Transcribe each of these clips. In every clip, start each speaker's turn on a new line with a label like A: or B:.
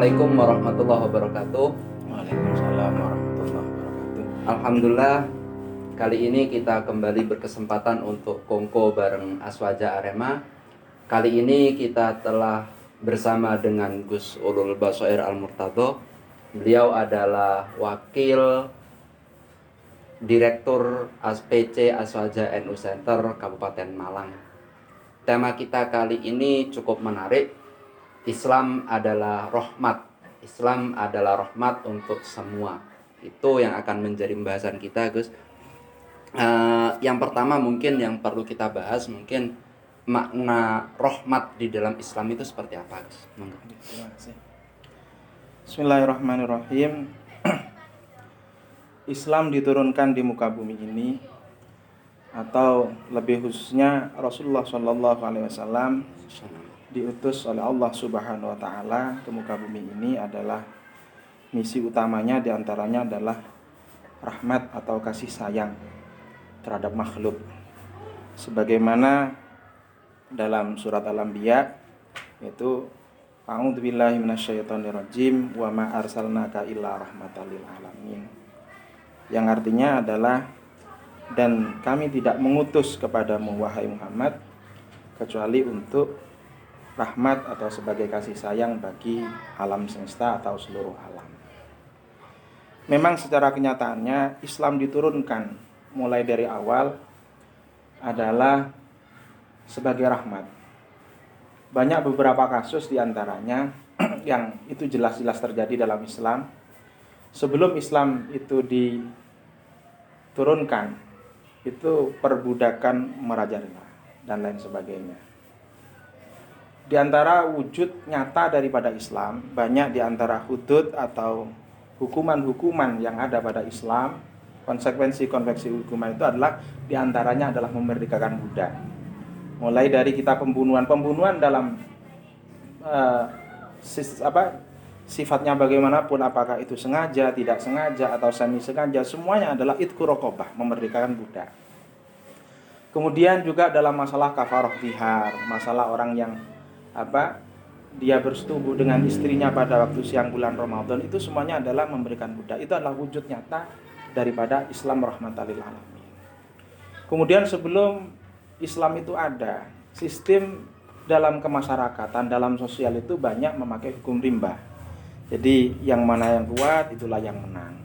A: Assalamualaikum warahmatullahi wabarakatuh.
B: Waalaikumsalam warahmatullahi wabarakatuh.
A: Alhamdulillah, kali ini kita kembali berkesempatan untuk kongko bareng Aswaja Arema. Kali ini kita telah bersama dengan Gus Ulul Basoir Al-Murtado. Beliau adalah Wakil Direktur PC Aswaja NU Center Kabupaten Malang. Tema kita kali ini cukup menarik. Islam adalah rahmat. Islam adalah rahmat untuk semua. Itu yang akan menjadi pembahasan kita, Gus. Yang pertama mungkin yang perlu kita bahas mungkin makna rahmat di dalam Islam itu seperti apa, Gus?
B: Terima kasih. Bismillahirrahmanirrahim. Islam diturunkan di muka bumi ini, atau lebih khususnya Rasulullah SAW diutus oleh Allah Subhanahu wa taala ke muka bumi ini adalah misi utamanya diantaranya adalah rahmat atau kasih sayang terhadap makhluk. Sebagaimana dalam surat Al-Anbiya, yaitu a'udzubillahi minasyaitonirrajim wa ma arsalnaka illa rahmatan lil alamin, yang artinya adalah dan kami tidak mengutus kepadamu wahai Muhammad kecuali untuk rahmat atau sebagai kasih sayang bagi alam semesta atau seluruh alam. Memang secara kenyataannya Islam diturunkan mulai dari awal adalah sebagai rahmat. Banyak beberapa kasus diantaranya yang itu jelas-jelas terjadi dalam Islam. Sebelum Islam itu diturunkan, itu perbudakan merajalela dan lain sebagainya. Di antara wujud nyata daripada Islam, banyak di antara hudud atau hukuman-hukuman yang ada pada Islam, konsekuensi-konsekuensi hukuman itu adalah di antaranya adalah memerdekakan budak. Mulai dari kita pembunuhan dalam sifatnya bagaimanapun, apakah itu sengaja, tidak sengaja atau semi sengaja, semuanya adalah itqu raqabah, memerdekakan budak. Kemudian juga dalam masalah kafarah zihar, masalah orang yang dia bersetubuh dengan istrinya pada waktu siang bulan Ramadan, itu semuanya adalah memberikan budak. Itu adalah wujud nyata daripada Islam rahmatan lil alamin. Kemudian sebelum Islam itu ada, sistem dalam kemasyarakatan, dalam sosial itu banyak memakai hukum rimba. Jadi yang mana yang kuat itulah yang menang.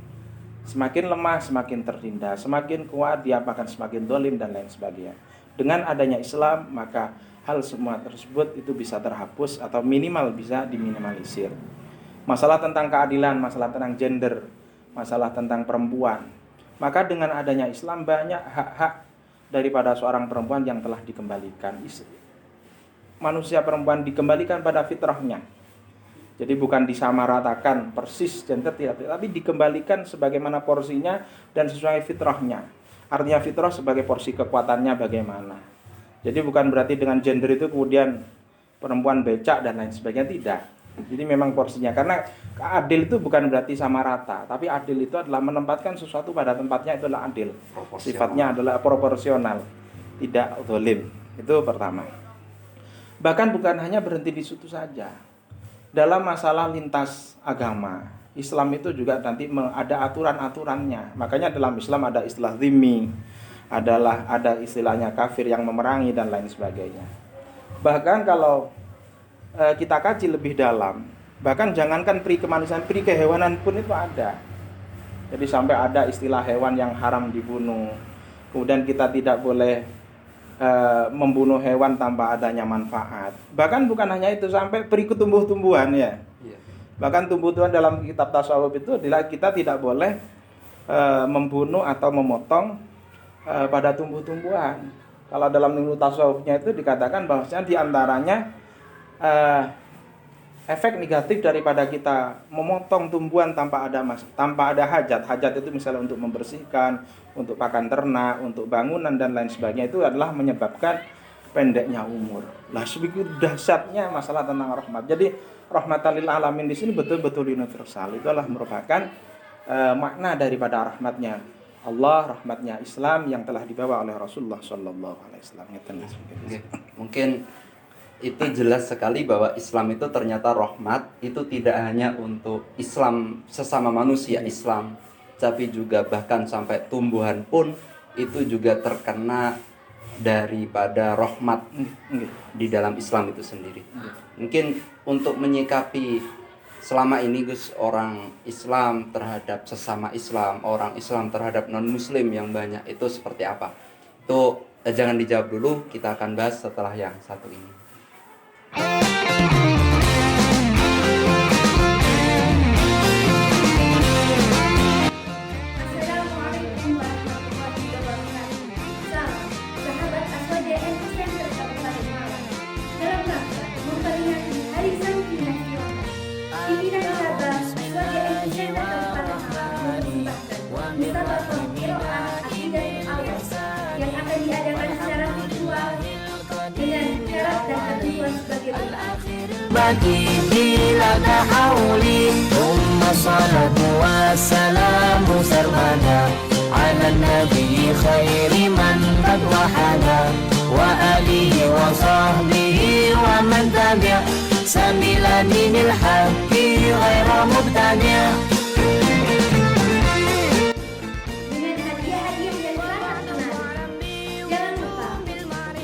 B: Semakin lemah semakin tertindas, semakin kuat dia akan semakin dolim dan lain sebagainya. Dengan adanya Islam maka hal semua tersebut itu bisa terhapus atau minimal bisa diminimalisir. Masalah tentang keadilan, masalah tentang gender, masalah tentang perempuan, maka dengan adanya Islam banyak hak-hak daripada seorang perempuan yang telah dikembalikan. Manusia perempuan dikembalikan pada fitrahnya. Jadi bukan disamaratakan persis gender tidak, tapi dikembalikan sebagaimana porsinya dan sesuai fitrahnya. Artinya fitrah sebagai porsi kekuatannya bagaimana. Jadi bukan berarti dengan gender itu kemudian perempuan becak dan lain sebagainya, tidak. Jadi memang porsinya, karena adil itu bukan berarti sama rata, tapi adil itu adalah menempatkan sesuatu pada tempatnya, itu adalah adil. Sifatnya adalah proporsional, tidak zalim. Itu pertama. Bahkan bukan hanya berhenti di situ saja. Dalam masalah lintas agama, Islam itu juga nanti ada aturan-aturannya. Makanya dalam Islam ada istilah dhimmi, ada istilahnya kafir yang memerangi dan lain sebagainya. Bahkan kalau kita kaji lebih dalam, bahkan jangankan peri kemanusiaan, peri kehewanan pun itu ada. Jadi sampai ada istilah hewan yang haram dibunuh. Kemudian kita tidak boleh membunuh hewan tanpa adanya manfaat. Bahkan bukan hanya itu, sampai peri tumbuh-tumbuhan ya. Bahkan tumbuh-tumbuhan dalam kitab tasawuf itu adalah kita tidak boleh membunuh atau memotong pada tumbuh-tumbuhan. Kalau dalam ilmu tasawufnya itu dikatakan bahwasanya diantaranya efek negatif daripada kita memotong tumbuhan tanpa ada hajat. Hajat itu misalnya untuk membersihkan, untuk pakan ternak, untuk bangunan dan lain sebagainya, itu adalah menyebabkan pendeknya umur. Lah sebegitu dahsyatnya masalah tentang rahmat. Jadi rahmatan lil alamin di sini betul-betul universal. Itu adalah merupakan makna daripada rahmatnya Allah, rahmatnya Islam yang telah dibawa oleh Rasulullah sallallahu alaihi wasallam.
A: Mungkin itu jelas sekali bahwa Islam itu ternyata rahmat, itu tidak hanya untuk Islam sesama manusia Islam, tapi juga bahkan sampai tumbuhan pun itu juga terkena daripada rahmat di dalam Islam itu sendiri. Mungkin untuk menyikapi selama ini Gus, orang Islam terhadap sesama Islam, orang Islam terhadap non-Muslim yang banyak itu seperti apa? Itu jangan dijawab dulu, kita akan bahas setelah yang satu ini.
C: Assalamualaikum warahmatullahi wabarakatuh. Salam, sahabat Aswaja NU Center Kabupaten Malang. Dalam rangka memperingati Hari Santri Nasional, pimpinan cabang Aswaja NU Center Kabupaten Malang mempersembahkan musabaqah qiraah Aqidatul Awal yang akan diadakan secara virtual dengan syarat dan ketentuan sebagai berikut.
D: Bagi laka hauli Umma salatu wassalamu sarmada Ala nabi khairi man qad wahada Wa alihi wa sahbihi wa man tabi' Samila dinil haqqi ghaira mubtadi'
C: Dengan hadiah-hadiah yang sangat menarik. Jangan lupa,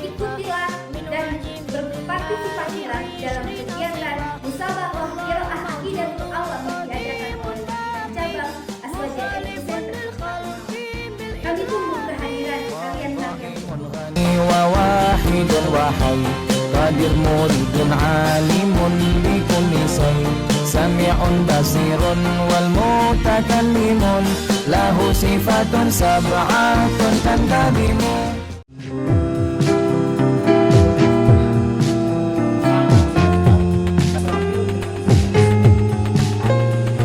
C: ikutilah dan berpartisipasilah dalam kegiatan musabaqah qiraah Aqidatul Awal yang diadakan oleh cabang Aswaja NU Center. Kami tunggu kehadiran kalian semua.
D: وواحد وحي قادر مريد عالم بكل شيء سميع بصير والمتكلم له صفات سبعة تنتظم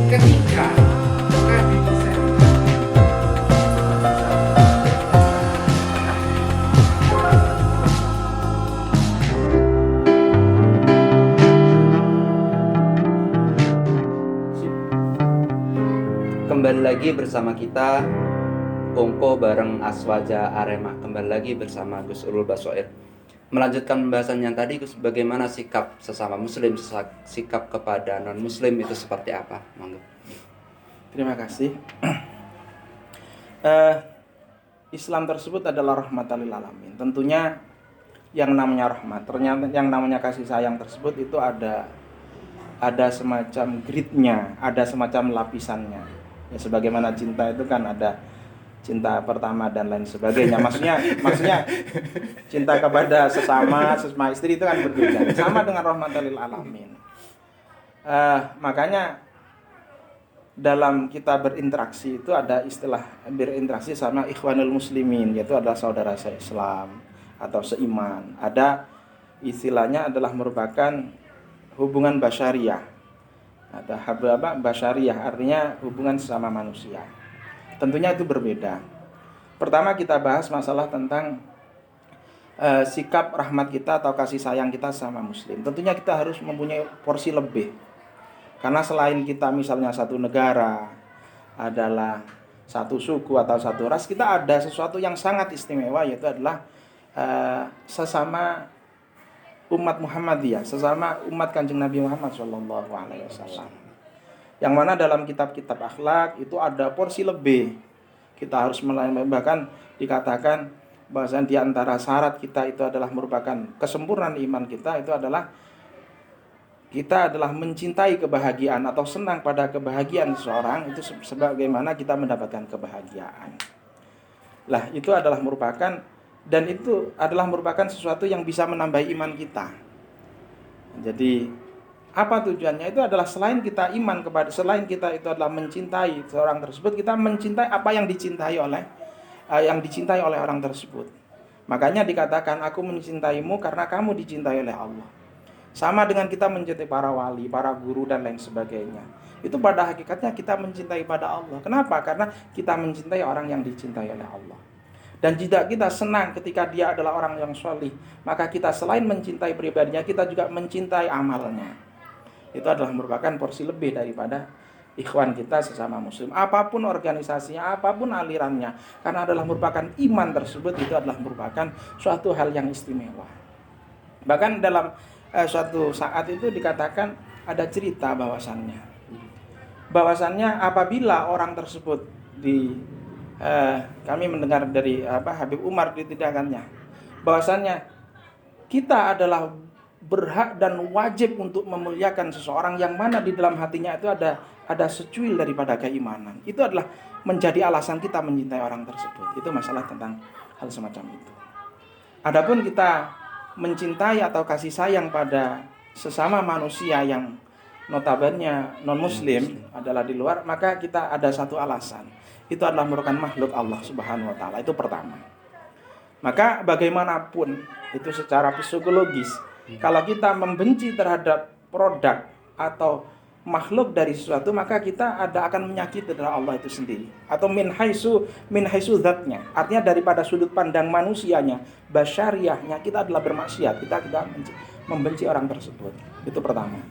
B: Ketika Nabi Isa
A: Kembali lagi bersama kita Kongko bareng Aswaja Arema. Kembali lagi bersama Gus Ulul Basoir. Melanjutkan pembahasan yang tadi Gus, bagaimana sikap sesama muslim, sikap kepada non muslim itu seperti apa? Monggo.
B: Terima kasih. Islam tersebut adalah rahmatan lil alamin. Tentunya yang namanya rahmat, ternyata yang namanya kasih sayang tersebut itu ada semacam gridnya, ada semacam lapisannya. Ya sebagaimana cinta itu kan ada cinta pertama dan lain sebagainya. Maksudnya cinta kepada sesama istri itu kan berbeda. Sama dengan rahmatan lil alamin. Makanya dalam kita berinteraksi itu ada istilah berinteraksi sama ikhwanul muslimin, yaitu adalah saudara se-Islam atau seiman. Ada istilahnya adalah merupakan hubungan basyariah. Ada hababa basyariah, artinya hubungan sesama manusia. Tentunya itu berbeda. Pertama kita bahas masalah tentang sikap rahmat kita atau kasih sayang kita sama muslim. Tentunya kita harus mempunyai porsi lebih. Karena selain kita misalnya satu negara, adalah satu suku atau satu ras, kita ada sesuatu yang sangat istimewa, yaitu adalah sesama umat Muhammadiyah, sesama umat Kanjeng Nabi Muhammad SAW. Yang mana dalam kitab-kitab akhlak itu ada porsi lebih. Kita harus bahkan dikatakan bahwa di antara syarat kita itu adalah merupakan kesempurnaan iman kita, itu adalah kita adalah mencintai kebahagiaan atau senang pada kebahagiaan seseorang, itu sebagaimana kita mendapatkan kebahagiaan. Lah itu adalah merupakan, dan itu adalah merupakan sesuatu yang bisa menambah iman kita. Jadi apa tujuannya? Itu adalah selain kita iman kepada, selain kita itu adalah mencintai seorang tersebut, kita mencintai apa yang dicintai oleh orang tersebut. Makanya dikatakan aku mencintaimu karena kamu dicintai oleh Allah. Sama dengan kita mencintai para wali, para guru dan lain sebagainya. Itu pada hakikatnya kita mencintai pada Allah. Kenapa? Karena kita mencintai orang yang dicintai oleh Allah. Dan jika kita senang ketika dia adalah orang yang sholih, maka kita selain mencintai pribadinya, kita juga mencintai amalnya. Itu adalah merupakan porsi lebih daripada ikhwan kita sesama muslim. Apapun organisasinya, apapun alirannya, karena adalah merupakan iman tersebut, itu adalah merupakan suatu hal yang istimewa. Bahkan dalam suatu saat itu dikatakan ada cerita bahwasannya apabila orang tersebut kami mendengar dari Habib Umar ditidakkannya, bahwasannya kita adalah berhak dan wajib untuk memuliakan seseorang yang mana di dalam hatinya itu ada secuil daripada keimanan. Itu adalah menjadi alasan kita mencintai orang tersebut. Itu masalah tentang hal semacam itu. Adapun kita mencintai atau kasih sayang pada sesama manusia yang notabene non muslim adalah di luar, maka kita ada satu alasan. Itu adalah merupakan makhluk Allah Subhanahu wa taala. Itu pertama. Maka bagaimanapun itu secara psikologis, kalau kita membenci terhadap produk atau makhluk dari sesuatu, maka kita akan menyakiti terhadap Allah itu sendiri. Atau min haisu zatnya. Artinya daripada sudut pandang manusianya, basyariahnya, kita adalah bermaksiat. Kita membenci orang tersebut. Itu pertama.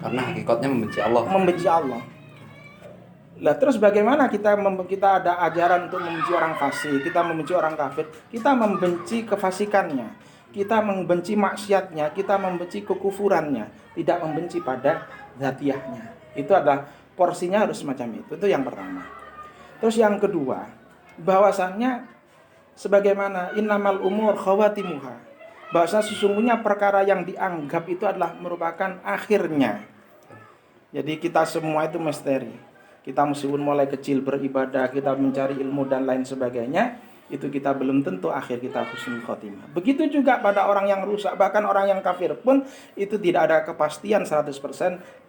A: Karena hakikatnya membenci Allah.
B: Membenci Allah. Lah terus bagaimana kita ada ajaran untuk membenci orang fasik, kita membenci orang kafir, kita membenci kefasikannya, kita membenci maksiatnya, kita membenci kekufurannya, tidak membenci pada zatiyahnya. Itu adalah porsinya harus semacam itu. Itu yang pertama. Terus yang kedua, bahwasannya sebagaimana innamal umur khawatimuha, bahwa sesungguhnya perkara yang dianggap itu adalah merupakan akhirnya. Jadi kita semua itu misteri. Kita meskipun mulai kecil beribadah, kita mencari ilmu dan lain sebagainya, itu kita belum tentu akhir kita husnul khotimah. Begitu juga pada orang yang rusak, bahkan orang yang kafir pun itu tidak ada kepastian 100%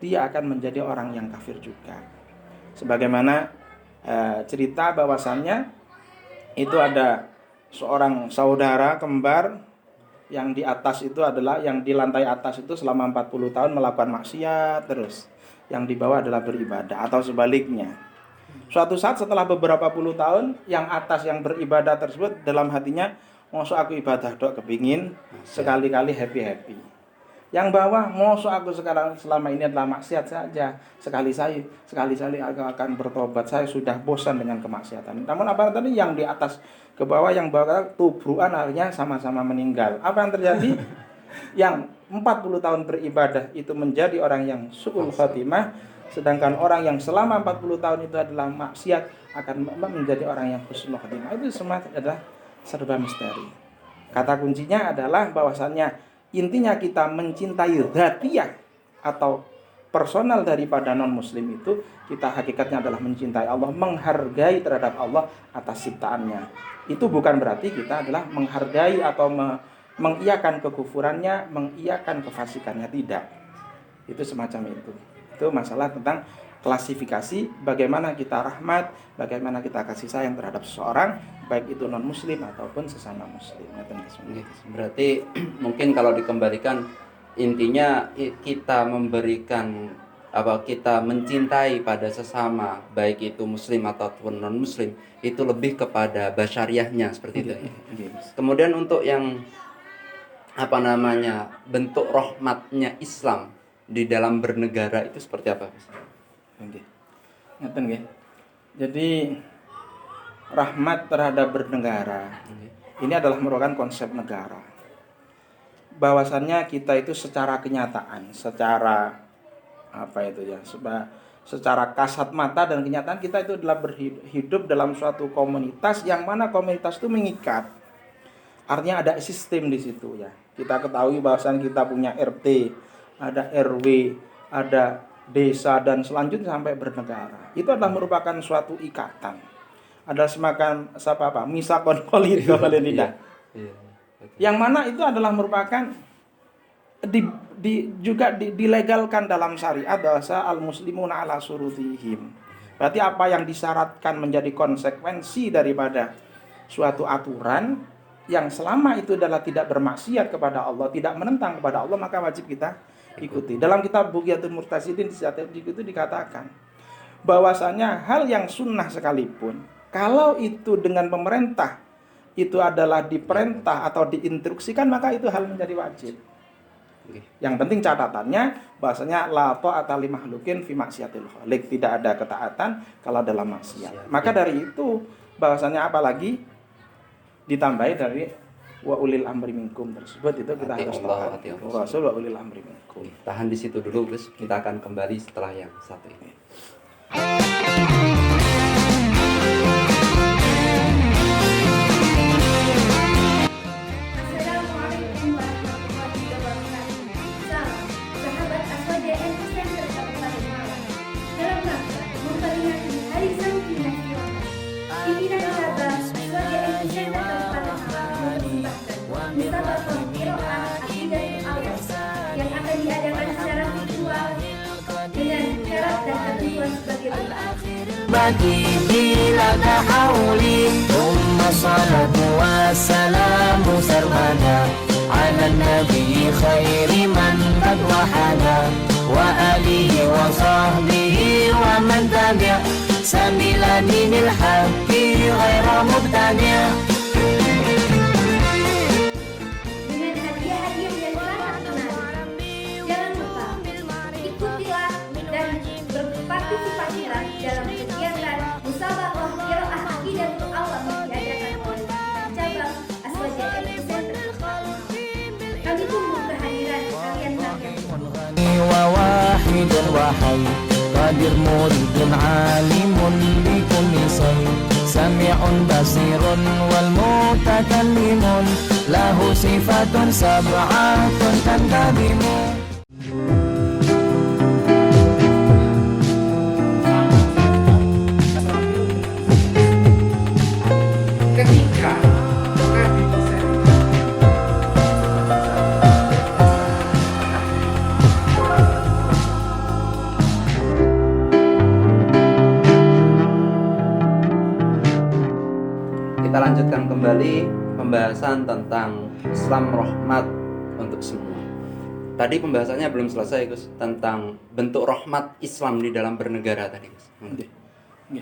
B: dia akan menjadi orang yang kafir juga. Sebagaimana cerita bahwasannya itu ada seorang saudara kembar yang di atas itu adalah, yang di lantai atas itu selama 40 tahun melakukan maksiat terus. Yang di bawah adalah beribadah, atau sebaliknya. Suatu saat setelah beberapa puluh tahun, yang atas yang beribadah tersebut dalam hatinya, mosok aku ibadah dok kepingin sekali-kali happy. Yang bawah, mosok aku sekarang selama ini adalah maksiat saja, sekali aku akan bertobat, saya sudah bosan dengan kemaksiatan. Namun apa tadi yang di atas ke bawah, yang bawah tubruan, akhirnya sama-sama meninggal. Apa yang terjadi? Yang 40 tahun beribadah itu menjadi orang yang su'ul khatimah, sedangkan orang yang selama 40 tahun itu adalah maksiat akan menjadi orang yang husnul khatimah. Itu semua adalah serba misteri. Kata kuncinya adalah bahwasannya intinya kita mencintai dzatiyah atau personal daripada non muslim itu, kita hakikatnya adalah mencintai Allah, menghargai terhadap Allah atas ciptaannya. Itu bukan berarti kita adalah menghargai atau mengiyakan kekufurannya, mengiyakan kefasikannya, tidak. Itu semacam itu. Itu masalah tentang klasifikasi bagaimana kita rahmat, bagaimana kita kasih sayang terhadap seseorang, baik itu non muslim ataupun sesama muslim.
A: Berarti mungkin kalau dikembalikan, intinya kita memberikan kita mencintai pada sesama, baik itu muslim ataupun non muslim, itu lebih kepada basyariahnya seperti itu. Kemudian untuk yang bentuk rahmatnya Islam di dalam bernegara itu seperti apa?
B: Jadi rahmat terhadap bernegara ini adalah merupakan konsep negara. Bahwasannya kita itu secara kenyataan, secara secara kasat mata dan kenyataan kita itu adalah berhidup dalam suatu komunitas yang mana komunitas itu mengikat. Artinya ada sistem di situ ya. Kita ketahui bahwasan kita punya RT, ada RW, ada desa dan selanjutnya sampai bernegara. Itu adalah merupakan suatu ikatan. Ada semacam misakon kolito tidak. Yang mana itu adalah merupakan dilegalkan dalam syariat bahasa al-muslimuna ala surutihim. Berarti apa yang disyaratkan menjadi konsekuensi daripada suatu aturan yang selama itu adalah tidak bermaksiat kepada Allah, tidak menentang kepada Allah, maka wajib kita ikuti. Dalam kitab Bughyatul Murtasyidin itu dikatakan bahwasanya hal yang sunnah sekalipun, kalau itu dengan pemerintah itu adalah diperintah atau diinstruksikan, maka itu hal menjadi wajib. Yang penting catatannya bahwasanya la ta'ata li makhluqin fi maksiatil khaliq, tidak ada ketaatan kalau dalam maksiat. Maka dari itu bahwasanya apalagi ditambahi dari wa ulil amri minkum tersebut itu kita
A: Ati
B: harus
A: Allah,
B: tahan.
A: ati Allah.
B: Rasul wa ulil amri minkum.
A: Tahan di situ dulu Gus, kita akan kembali setelah yang satu ini.
C: Assalamualaikum warahmatullahi wabarakatuh. Salam, sahabat Aswaja NU Center Kabupaten Malang. Dalam rangka memperingati Hari Santri Nasional, pimpinan cabang Aswaja NU Center Kabupaten Malang mempersembahkan musabaqah qiraah Aqidatul Awal yang akan diadakan secara virtual dengan syarat dan ketentuan sebagai berikut.
D: bagi bila tahawuli Thumma salatu wassalamu sarmada Ala nabi khairi man qad wahada Wa alihi wa sahbihi wa man tabi' Sabila dinil haqqi ghaira mubtadi'
C: Dengan hadiah-hadiah yang sangat menarik. Jangan lupa ikutilah dan berpartisipasilah dalam kegiatan musabaqah qiraah Aqidatul Awal yang diadakan oleh cabang Aswaja NU Center. Kami tunggu kehadiran kalian sekalian.
D: وواحد وحي قادر مريد عالم بكل شيء سميع بصير والمتكلم له صفات سبعة تنتظم
B: Ketika Nabi Isa
A: Kita lanjutkan kembali pembahasan tentang Islam rahmat untuk semua. Tadi pembahasannya belum selesai Gus, tentang bentuk rahmat Islam di dalam bernegara tadi Gus.
B: Oke,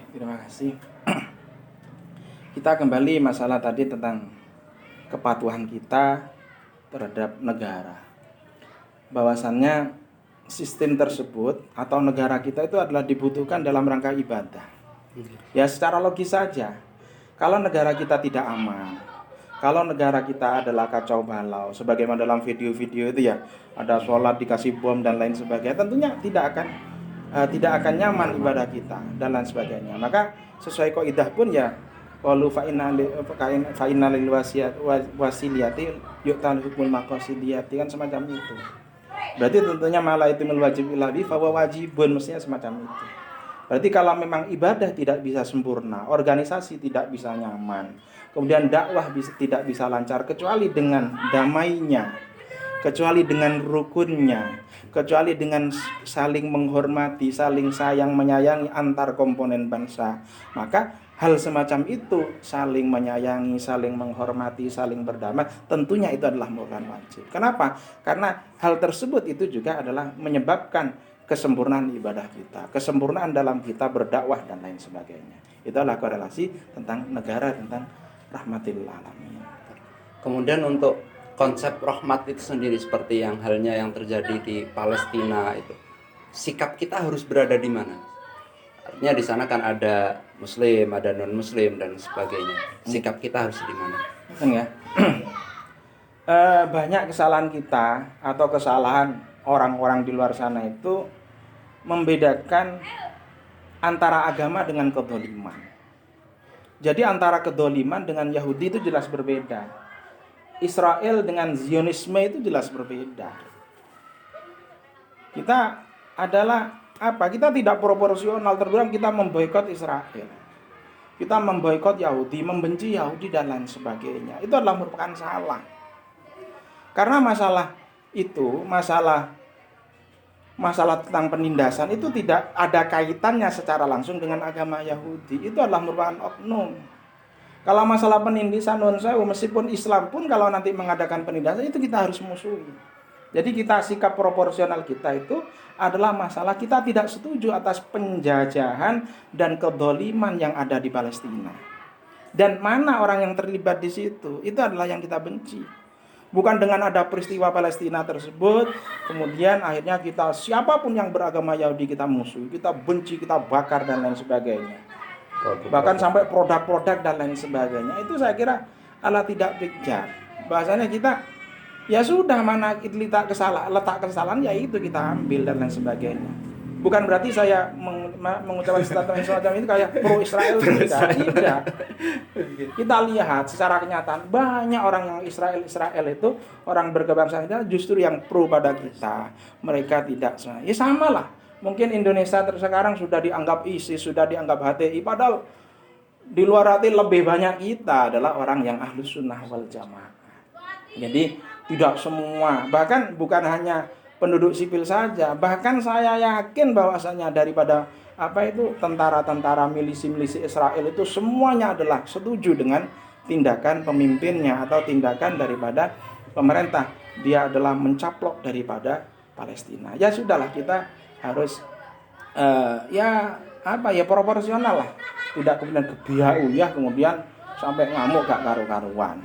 B: terima kasih. Kita kembali masalah tadi tentang kepatuhan kita terhadap negara. Bahwasannya sistem tersebut atau negara kita itu adalah dibutuhkan dalam rangka ibadah. Ya secara logis saja. Kalau negara kita tidak aman, kalau negara kita adalah kacau balau, sebagaimana dalam video-video itu ya, ada sholat dikasih bom dan lain sebagainya, tentunya tidak akan nyaman ibadah kita dan lain sebagainya. Maka sesuai kaidah pun ya, qalu fa inna lil wasiliyati yu'tal hukmul maqasidiyati, kan semacam itu. Berarti tentunya malah itu wajib ilahi fa wajibun, mestinya semacam itu. Berarti kalau memang ibadah tidak bisa sempurna, organisasi tidak bisa nyaman, kemudian dakwah tidak bisa lancar kecuali dengan damainya, kecuali dengan rukunnya, kecuali dengan saling menghormati, saling sayang menyayangi antar komponen bangsa. Maka hal semacam itu, saling menyayangi, saling menghormati, saling berdamai, tentunya itu adalah merupakan wajib. Kenapa? Karena hal tersebut itu juga adalah menyebabkan kesempurnaan ibadah kita, kesempurnaan dalam kita berdakwah dan lain sebagainya. Itulah korelasi tentang negara, tentang rahmatil alamin.
A: Kemudian untuk konsep rahmat itu sendiri seperti yang halnya yang terjadi di Palestina itu, sikap kita harus berada di mana? Artinya di sana kan ada muslim, ada non muslim dan sebagainya. Sikap kita harus di mana?
B: Ya. Banyak kesalahan kita atau kesalahan orang-orang di luar sana itu membedakan antara agama dengan kedoliman. Jadi antara kedoliman dengan Yahudi itu jelas berbeda. Israel dengan Zionisme itu jelas berbeda. Kita adalah apa? Kita tidak proporsional, terbilang kita memboikot Israel. Kita memboikot Yahudi, membenci Yahudi dan lain sebagainya. Itu adalah merupakan salah. Karena masalah itu, masalah tentang penindasan itu tidak ada kaitannya secara langsung dengan agama Yahudi. Itu adalah merupakan oknum. Kalau masalah penindasan non sewu, meskipun Islam pun kalau nanti mengadakan penindasan itu kita harus musuhi. Jadi kita sikap proporsional kita itu adalah masalah kita tidak setuju atas penjajahan dan kedoliman yang ada di Palestina. Dan mana orang yang terlibat di situ, itu adalah yang kita benci. Bukan dengan ada peristiwa Palestina tersebut, kemudian akhirnya kita siapapun yang beragama Yahudi kita musuh, kita benci, kita bakar dan lain sebagainya. Bahkan sampai produk-produk dan lain sebagainya. Itu saya kira adalah tidak bijak. Bahasanya kita ya sudah, mana letak kesalahan ya itu kita ambil dan lain sebagainya. Bukan berarti saya mengucapkan statement semacam itu kayak pro Israel, tidak. Kita lihat secara kenyataan banyak orang yang Israel itu orang berkebangsaan itu justru yang pro pada kita. Mereka tidak ya sama lah. Mungkin Indonesia sekarang sudah dianggap ISIS, sudah dianggap HTI, padahal di luar hati lebih banyak kita adalah orang yang Ahlus Sunnah wal Jamaah. Jadi tidak semua, bahkan bukan hanya penduduk sipil saja, bahkan saya yakin bahwasanya daripada tentara-tentara milisi-milisi Israel itu semuanya adalah setuju dengan tindakan pemimpinnya atau tindakan daripada pemerintah. Dia adalah mencaplok daripada Palestina. Ya sudahlah, kita harus proporsional lah. Tidak kemudian kebiau kemudian sampai ngamuk gak karu-karuan.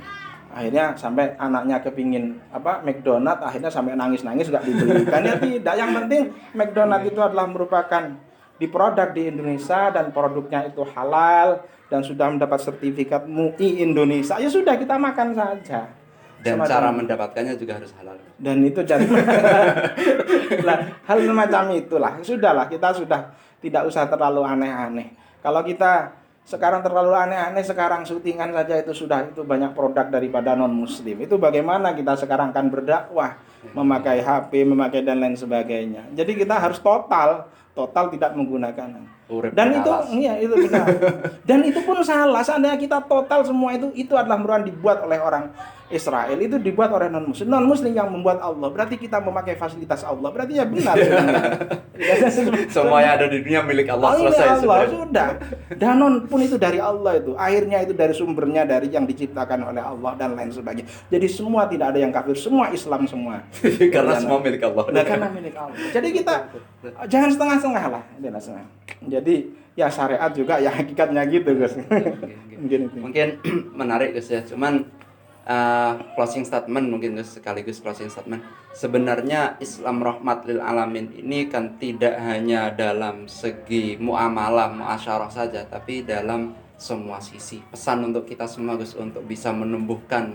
B: Akhirnya sampai anaknya kepingin McDonald, akhirnya sampai nangis-nangis gak dibelikan. Ya tidak, yang penting McDonald itu adalah merupakan diproduk di Indonesia dan produknya itu halal dan sudah mendapat sertifikat MUI Indonesia. Ya sudah, kita makan saja.
A: Dan cara mendapatkannya juga harus halal.
B: Dan itu hal semacam itulah. Sudahlah, kita sudah tidak usah terlalu aneh-aneh. Kalau kita sekarang terlalu aneh-aneh, sekarang syutingan saja itu banyak produk daripada non-muslim. Itu bagaimana kita sekarang akan berdakwah, memakai HP, memakai dan lain sebagainya. Jadi kita harus total tidak menggunakan. Dan itu benar. Dan itu pun salah. Seandainya kita total semua itu adalah merupakan dibuat oleh orang Israel, itu dibuat oleh non-muslim. Non-muslim yang membuat Allah, berarti kita memakai fasilitas Allah. Berarti ya benar.
A: Semua yang ada di dunia milik Allah, selesai
B: Allah, sudah. Danon pun itu dari Allah itu. Airnya itu dari sumbernya, dari yang diciptakan oleh Allah dan lain sebagainya. Jadi semua tidak ada yang kafir, semua Islam semua.
A: Karena semua milik Allah.
B: Karena milik Allah. Jadi kita jangan setengah-setengah lah. Jadi ya syariat juga ya hakikatnya gitu, Gus.
A: Mungkin menarik, Gus ya. Cuman closing statement mungkin, Gus, sekaligus closing statement. Sebenarnya Islam rahmat lil alamin ini kan tidak hanya dalam segi muamalah, muasyarah saja, tapi dalam semua sisi. Pesan untuk kita semua, Gus, untuk bisa menumbuhkan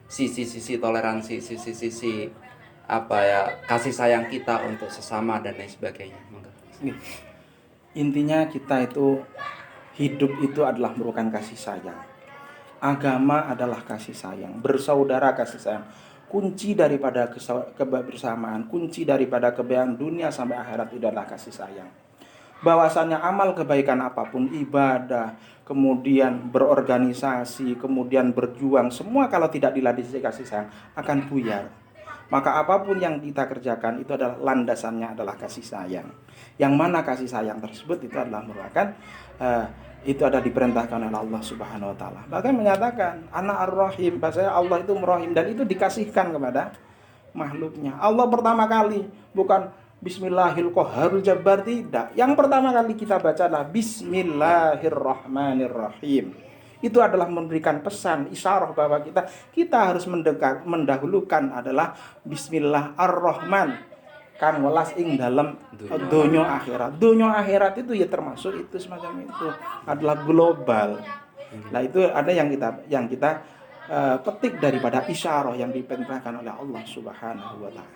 A: sisi-sisi toleransi, sisi-sisi kasih sayang kita untuk sesama dan lain sebagainya.
B: Intinya kita itu hidup itu adalah merupakan kasih sayang. Agama adalah kasih sayang, bersaudara kasih sayang. Kunci daripada kebersamaan, kunci daripada kebaikan dunia sampai akhirat itu adalah kasih sayang. Bahwasannya amal kebaikan apapun, ibadah, kemudian berorganisasi, kemudian berjuang, semua kalau tidak dilandasi kasih sayang akan buyar. Maka apapun yang kita kerjakan itu adalah landasannya adalah kasih sayang. Yang mana kasih sayang tersebut itu adalah merupakan itu ada diperintahkan oleh Allah Subhanahu wa taala. Bahkan menyatakan Ana Ar-Rahim, bahasanya Allah itu merahim dan itu dikasihkan kepada makhluknya. Allah pertama kali bukan Bismillahil Qahharul Jabbar, tidak. Yang pertama kali kita baca adalah Bismillahirrahmanirrahim. Itu adalah memberikan pesan, isyarah bahwa kita harus mendahulukan adalah Bismillah Ar-Rahman. Kan welas ing dalam dunia akhirat. Dunia akhirat itu ya termasuk itu semacam itu adalah global. Nah itu ada yang kita petik daripada isyarah yang diperintahkan oleh Allah Subhanahu wa taala.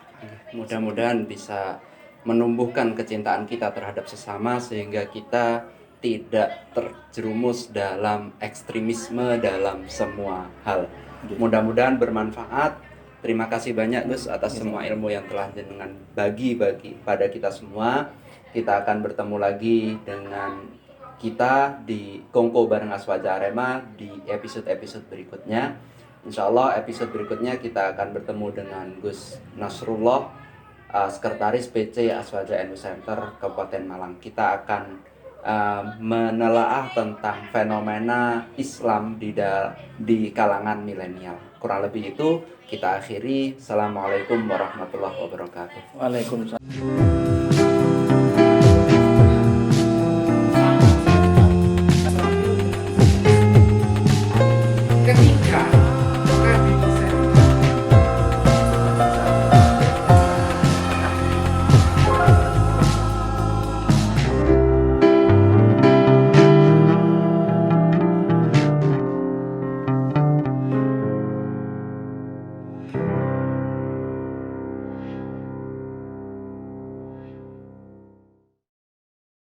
A: Mudah-mudahan bisa menumbuhkan kecintaan kita terhadap sesama sehingga kita tidak terjerumus dalam ekstremisme dalam semua hal. Mudah-mudahan bermanfaat. Terima kasih banyak, Gus, atas semua ilmu yang telah jenengan bagi pada kita semua. Kita akan bertemu lagi dengan kita di Kongko bareng Aswaja Arema di episode-episode berikutnya. Insya Allah episode berikutnya kita akan bertemu dengan Gus Nasrullah, Sekretaris PC Aswaja NU Center Kabupaten Malang. Kita akan menelaah tentang fenomena Islam di kalangan milenial. Kurang lebih itu kita akhiri. Assalamualaikum warahmatullahi wabarakatuh.
B: Waalaikumsalam.